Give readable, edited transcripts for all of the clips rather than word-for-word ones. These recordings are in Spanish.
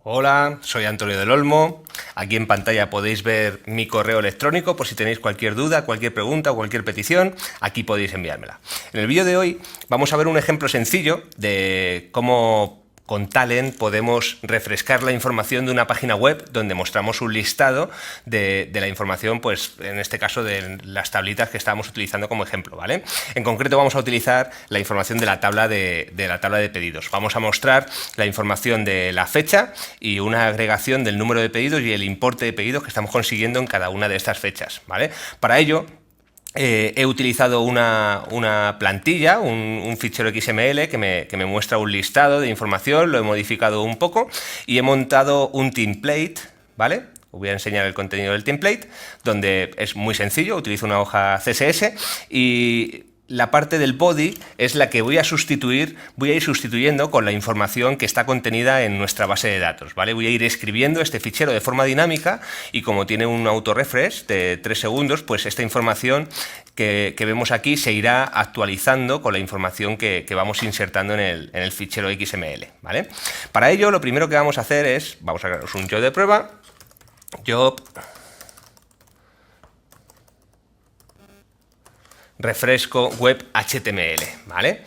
Hola, soy Antonio del Olmo. Aquí en pantalla podéis ver mi correo electrónico por si tenéis cualquier duda, cualquier pregunta o cualquier petición. Aquí podéis enviármela. En el vídeo de hoy vamos a ver un ejemplo sencillo de cómo con Talend podemos refrescar la información de una página web donde mostramos un listado de la información, pues en este caso de las tablitas que estábamos utilizando como ejemplo, ¿vale? En concreto vamos a utilizar la información de la tabla de pedidos. Vamos a mostrar la información de la fecha y una agregación del número de pedidos y el importe de pedidos que estamos consiguiendo en cada una de estas fechas, ¿vale? Para ello he utilizado una plantilla, un fichero XML que me muestra un listado de información, lo he modificado un poco y he montado un template, ¿vale? Os voy a enseñar el contenido del template, donde es muy sencillo, utilizo una hoja CSS y la parte del body es la que voy a ir sustituyendo con la información que está contenida en nuestra base de datos, ¿vale? Voy a ir escribiendo este fichero de forma dinámica y como tiene un auto-refresh de 3 segundos, pues esta información que vemos aquí se irá actualizando con la información que vamos insertando en el fichero XML, ¿vale? Para ello, lo primero que vamos a hacer es, vamos a crearos un job de prueba, job refresco web HTML, ¿vale?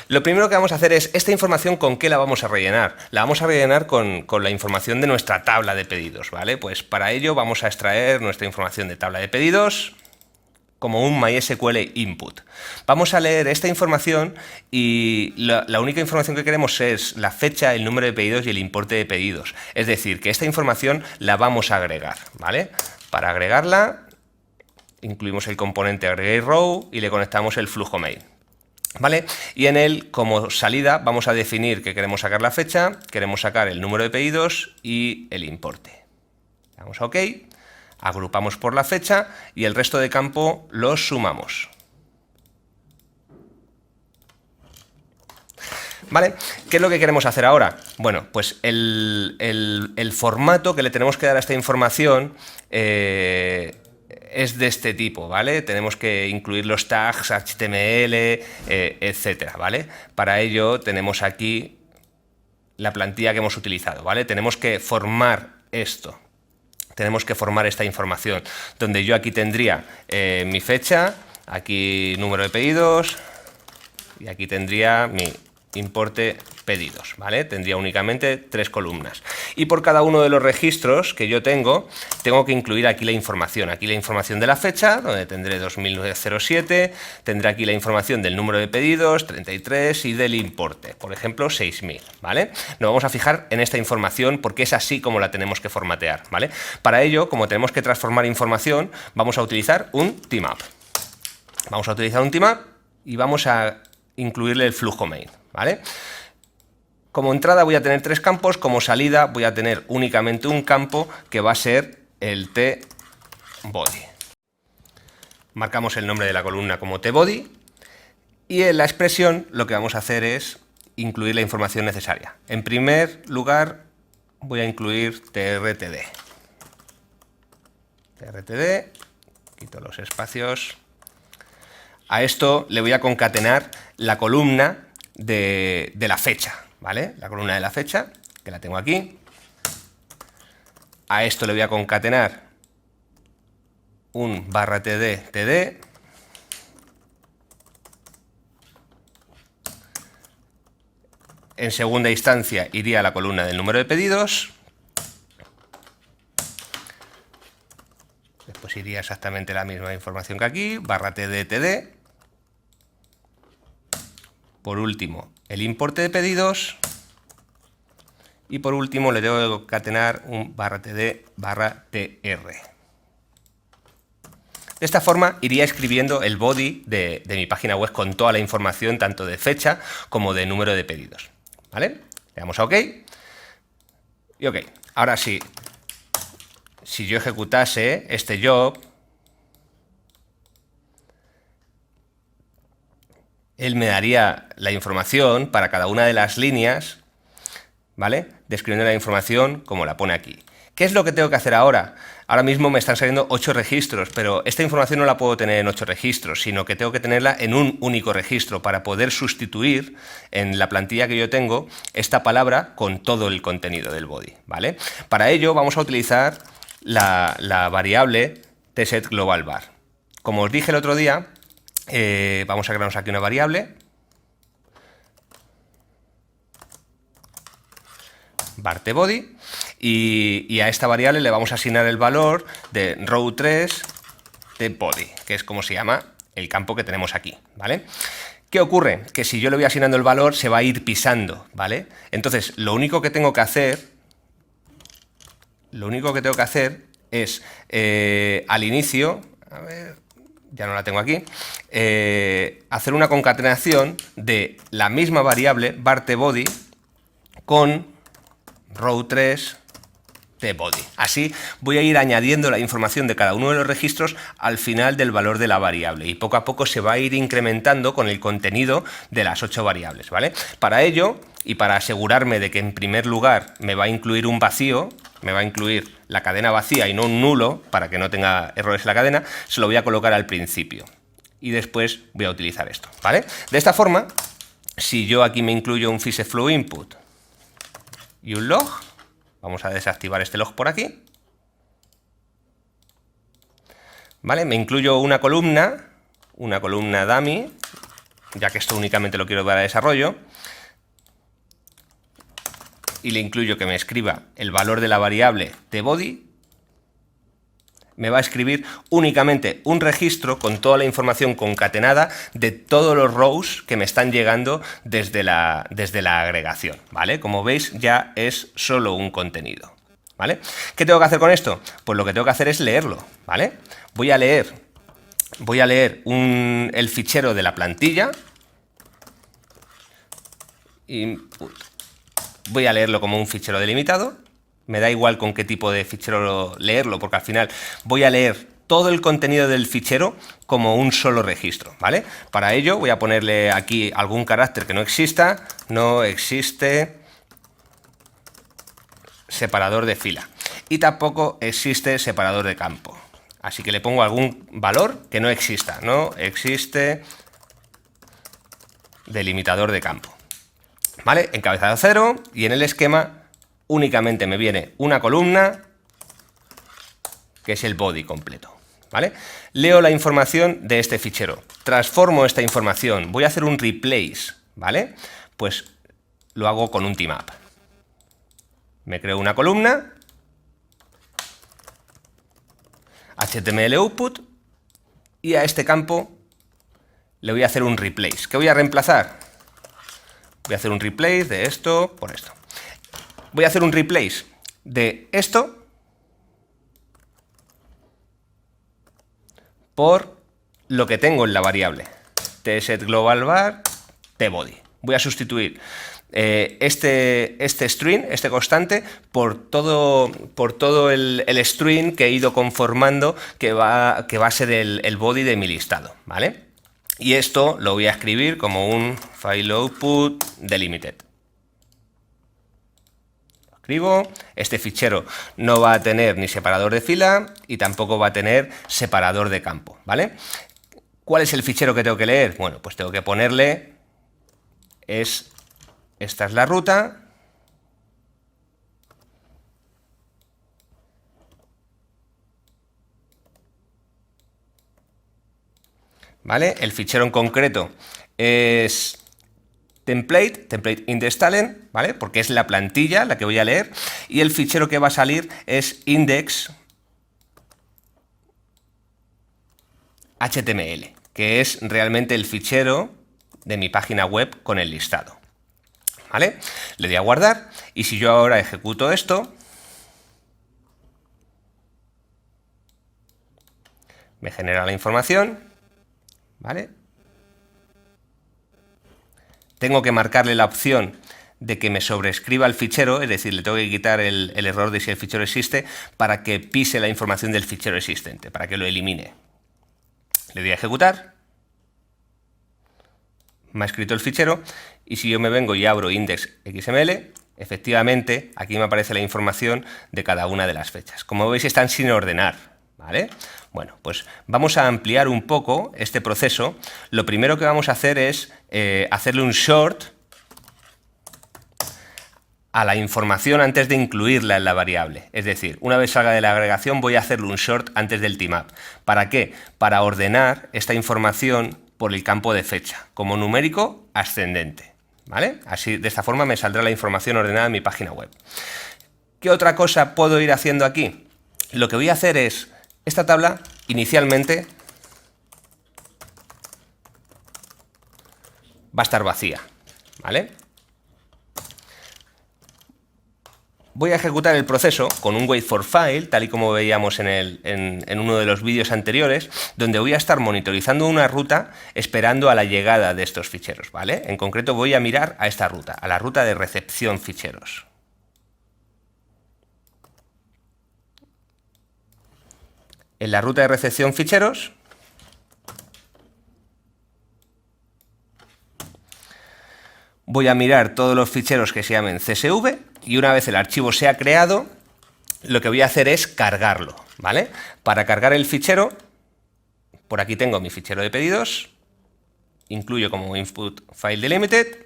Lo primero que vamos a hacer es, esta información, ¿con qué la vamos a rellenar? La vamos a rellenar con la información de nuestra tabla de pedidos, ¿vale? Pues para ello vamos a extraer nuestra información de tabla de pedidos como un MySQL input. Vamos a leer esta información y la única información que queremos es la fecha, el número de pedidos y el importe de pedidos. Es decir, que esta información la vamos a agregar, ¿vale? Para agregarla incluimos el componente aggregate_row y le conectamos el flujo main, ¿vale? Y en él, como salida, vamos a definir que queremos sacar la fecha, queremos sacar el número de pedidos y el importe. Damos a OK, agrupamos por la fecha y el resto de campo los sumamos. ¿Vale? ¿Qué es lo que queremos hacer ahora? Bueno, pues el formato que le tenemos que dar a esta información es de este tipo, ¿vale? Tenemos que incluir los tags HTML, etcétera, ¿vale? Para ello tenemos aquí la plantilla que hemos utilizado, ¿vale? Tenemos que formar esto, tenemos que formar esta información, donde yo aquí tendría mi fecha, aquí número de pedidos y aquí tendría mi importe pedidos, ¿vale? Tendría únicamente 3 columnas. Y por cada uno de los registros que yo tengo que incluir aquí la información. Aquí la información de la fecha, donde tendré 2007, tendré aquí la información del número de pedidos, 33, y del importe, por ejemplo, 6.000, ¿vale? Nos vamos a fijar en esta información porque es así como la tenemos que formatear, ¿vale? Para ello, como tenemos que transformar información, vamos a utilizar un team-up. Vamos a utilizar un team-up y vamos a incluirle el flujo main, ¿vale? Como entrada voy a tener 3 campos, como salida voy a tener únicamente un campo que va a ser el tBody. Marcamos el nombre de la columna como tBody y en la expresión lo que vamos a hacer es incluir la información necesaria. En primer lugar voy a incluir trtd. Quito los espacios. A esto le voy a concatenar la columna de la fecha, ¿vale? La columna de la fecha, que la tengo aquí. A esto le voy a concatenar un /td. En segunda instancia iría a la columna del número de pedidos. Después iría exactamente la misma información que aquí, /td. Por último, el importe de pedidos. Y por último, le debo de concatenar un /td/tr. De esta forma iría escribiendo el body de mi página web con toda la información, tanto de fecha como de número de pedidos, ¿vale? Le damos a OK. Y OK. Ahora sí, si yo ejecutase este job, él me daría la información para cada una de las líneas, ¿vale? Describiendo la información como la pone aquí. ¿Qué es lo que tengo que hacer ahora? Ahora mismo me están saliendo 8 registros, pero esta información no la puedo tener en 8 registros, sino que tengo que tenerla en un único registro para poder sustituir en la plantilla que yo tengo esta palabra con todo el contenido del body, ¿vale? Para ello vamos a utilizar la variable tSetGlobalVar. Como os dije el otro día, vamos a crearnos aquí una variable var_tBody y a esta variable le vamos a asignar el valor de row3 de body, que es como se llama el campo que tenemos aquí, ¿vale? ¿Qué ocurre? Que si yo le voy asignando el valor se va a ir pisando, ¿vale? Entonces, lo único que tengo que hacer es al inicio, a ver, ya no la tengo aquí, hacer una concatenación de la misma variable var_tBody con row3 de body. Así voy a ir añadiendo la información de cada uno de los registros al final del valor de la variable y poco a poco se va a ir incrementando con el contenido de las 8 variables, ¿vale? Para ello y para asegurarme de que en primer lugar me va a incluir un vacío, me va a incluir la cadena vacía y no un nulo para que no tenga errores en la cadena, se lo voy a colocar al principio y después voy a utilizar esto, ¿vale? De esta forma, si yo aquí me incluyo un FishFlowInput y un log, vamos a desactivar este log por aquí, ¿vale? Me incluyo una columna dummy, ya que esto únicamente lo quiero para desarrollo, y le incluyo que me escriba el valor de la variable tBody. Me va a escribir únicamente un registro con toda la información concatenada de todos los rows que me están llegando desde la agregación, ¿vale? Como veis, ya es solo un contenido, ¿vale? ¿Qué tengo que hacer con esto? Pues lo que tengo que hacer es leerlo, ¿vale? Voy a leer el fichero de la plantilla y voy a leerlo como un fichero delimitado. Me da igual con qué tipo de fichero leerlo, porque al final voy a leer todo el contenido del fichero como un solo registro, ¿vale? Para ello voy a ponerle aquí algún carácter que no exista, no existe separador de fila y tampoco existe separador de campo. Así que le pongo algún valor que no exista, no existe delimitador de campo, ¿vale? Encabezado 0 y en el esquema únicamente me viene una columna que es el body completo, ¿vale? Leo la información de este fichero, transformo esta información, voy a hacer un replace, ¿vale? Pues lo hago con un team up. Me creo una columna, HTML output y a este campo le voy a hacer un replace. ¿Qué voy a reemplazar? Voy a hacer un replace de esto por esto. Voy a hacer un replace de esto por lo que tengo en la variable tSetGlobalVar tBody. Voy a sustituir este string, este constante, por todo el string que he ido conformando que va a ser el body de mi listado, ¿vale? Y esto lo voy a escribir como un file output delimited. Este fichero no va a tener ni separador de fila y tampoco va a tener separador de campo, ¿vale? ¿Cuál es el fichero que tengo que leer? Bueno, pues tengo que ponerle, esta es la ruta, ¿vale? El fichero en concreto es template index_talent, ¿vale? Porque es la plantilla la que voy a leer y el fichero que va a salir es index.html, que es realmente el fichero de mi página web con el listado, ¿vale? Le doy a guardar y si yo ahora ejecuto esto, me genera la información, ¿vale? Tengo que marcarle la opción de que me sobreescriba el fichero, es decir, le tengo que quitar el error de si el fichero existe para que pise la información del fichero existente, para que lo elimine. Le doy a ejecutar, me ha escrito el fichero y si yo me vengo y abro index.xml, efectivamente, aquí me aparece la información de cada una de las fechas. Como veis, están sin ordenar, ¿vale? Bueno, pues vamos a ampliar un poco este proceso. Lo primero que vamos a hacer es hacerle un sort a la información antes de incluirla en la variable. Es decir, una vez salga de la agregación voy a hacerle un sort antes del team-up. ¿Para qué? Para ordenar esta información por el campo de fecha, como numérico ascendente, ¿vale? Así, de esta forma me saldrá la información ordenada en mi página web. ¿Qué otra cosa puedo ir haciendo aquí? Lo que voy a hacer es, esta tabla inicialmente va a estar vacía, ¿vale? Voy a ejecutar el proceso con un wait for file, tal y como veíamos en uno de los vídeos anteriores, donde voy a estar monitorizando una ruta esperando a la llegada de estos ficheros, ¿vale? En concreto voy a mirar a esta ruta, a la ruta de recepción ficheros. En la ruta de recepción ficheros voy a mirar todos los ficheros que se llamen CSV y una vez el archivo sea creado, lo que voy a hacer es cargarlo, ¿vale? Para cargar el fichero, por aquí tengo mi fichero de pedidos, incluyo como input file delimited,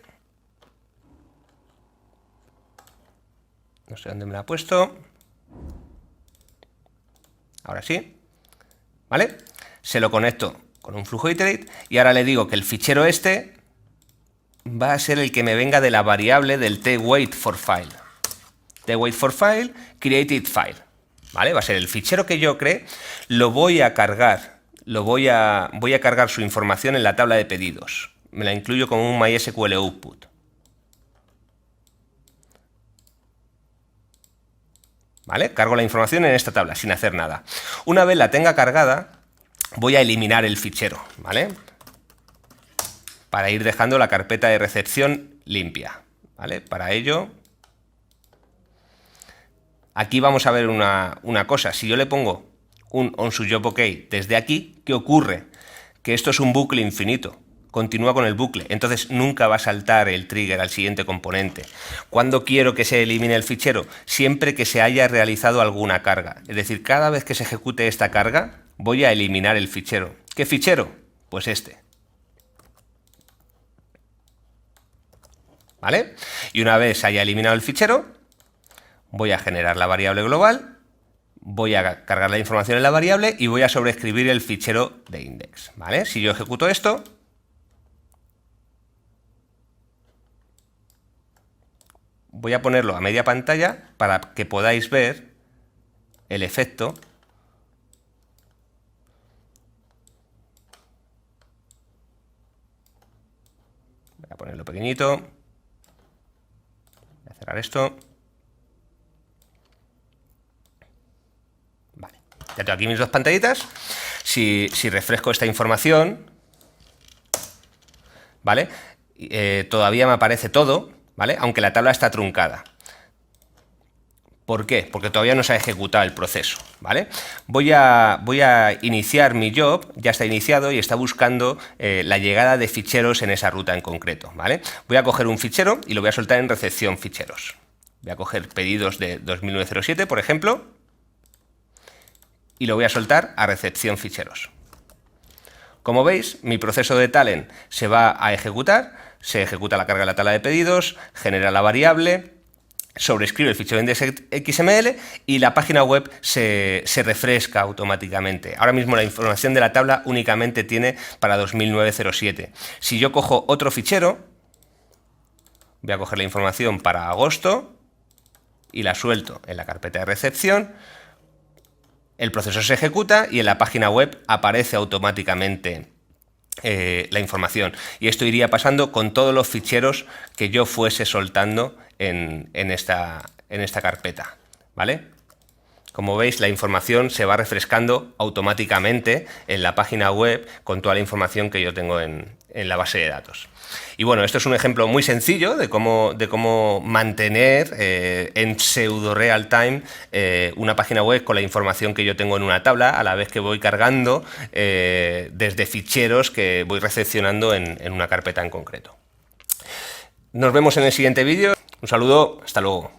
no sé dónde me lo ha puesto, ahora sí, ¿vale? Se lo conecto con un flujo iterate y ahora le digo que el fichero este va a ser el que me venga de la variable del tWaitForFile. tWaitForFile, createDFile, ¿vale? Va a ser el fichero que yo cree, lo voy a cargar, voy a cargar su información en la tabla de pedidos. Me la incluyo como un MySQL output. ¿Vale? Cargo la información en esta tabla sin hacer nada. Una vez la tenga cargada, voy a eliminar el fichero, ¿vale? Para ir dejando la carpeta de recepción limpia, ¿vale? Para ello, aquí vamos a ver una cosa. Si yo le pongo un onSuJobOK desde aquí, ¿qué ocurre? Que esto es un bucle infinito. Continúa con el bucle, entonces nunca va a saltar el trigger al siguiente componente. ¿Cuándo quiero que se elimine el fichero? Siempre que se haya realizado alguna carga. Es decir, cada vez que se ejecute esta carga, voy a eliminar el fichero. ¿Qué fichero? Pues este. ¿Vale? Y una vez haya eliminado el fichero, voy a generar la variable global, voy a cargar la información en la variable y voy a sobreescribir el fichero de index. ¿Vale? Si yo ejecuto esto, voy a ponerlo a media pantalla para que podáis ver el efecto. Voy a ponerlo pequeñito. Voy a cerrar esto. Vale. Ya tengo aquí mis dos pantallitas. Si refresco esta información, ¿vale? Todavía me aparece todo, ¿vale? Aunque la tabla está truncada. ¿Por qué? Porque todavía no se ha ejecutado el proceso, ¿vale? Voy a iniciar mi job, ya está iniciado y está buscando la llegada de ficheros en esa ruta en concreto, ¿vale? Voy a coger un fichero y lo voy a soltar en recepción ficheros. Voy a coger pedidos de 2009-07, por ejemplo, y lo voy a soltar a recepción ficheros. Como veis, mi proceso de talent se va a ejecutar, se ejecuta la carga de la tabla de pedidos, genera la variable, sobreescribe el fichero index.xml y la página web se refresca automáticamente. Ahora mismo la información de la tabla únicamente tiene para 2009-07. Si yo cojo otro fichero, voy a coger la información para agosto y la suelto en la carpeta de recepción, el proceso se ejecuta y en la página web aparece automáticamente la información. Y esto iría pasando con todos los ficheros que yo fuese soltando en esta carpeta, ¿vale? Como veis, la información se va refrescando automáticamente en la página web con toda la información que yo tengo en la base de datos. Y bueno, esto es un ejemplo muy sencillo de cómo mantener en pseudo real time una página web con la información que yo tengo en una tabla a la vez que voy cargando desde ficheros que voy recepcionando en una carpeta en concreto. Nos vemos en el siguiente vídeo. Un saludo, hasta luego.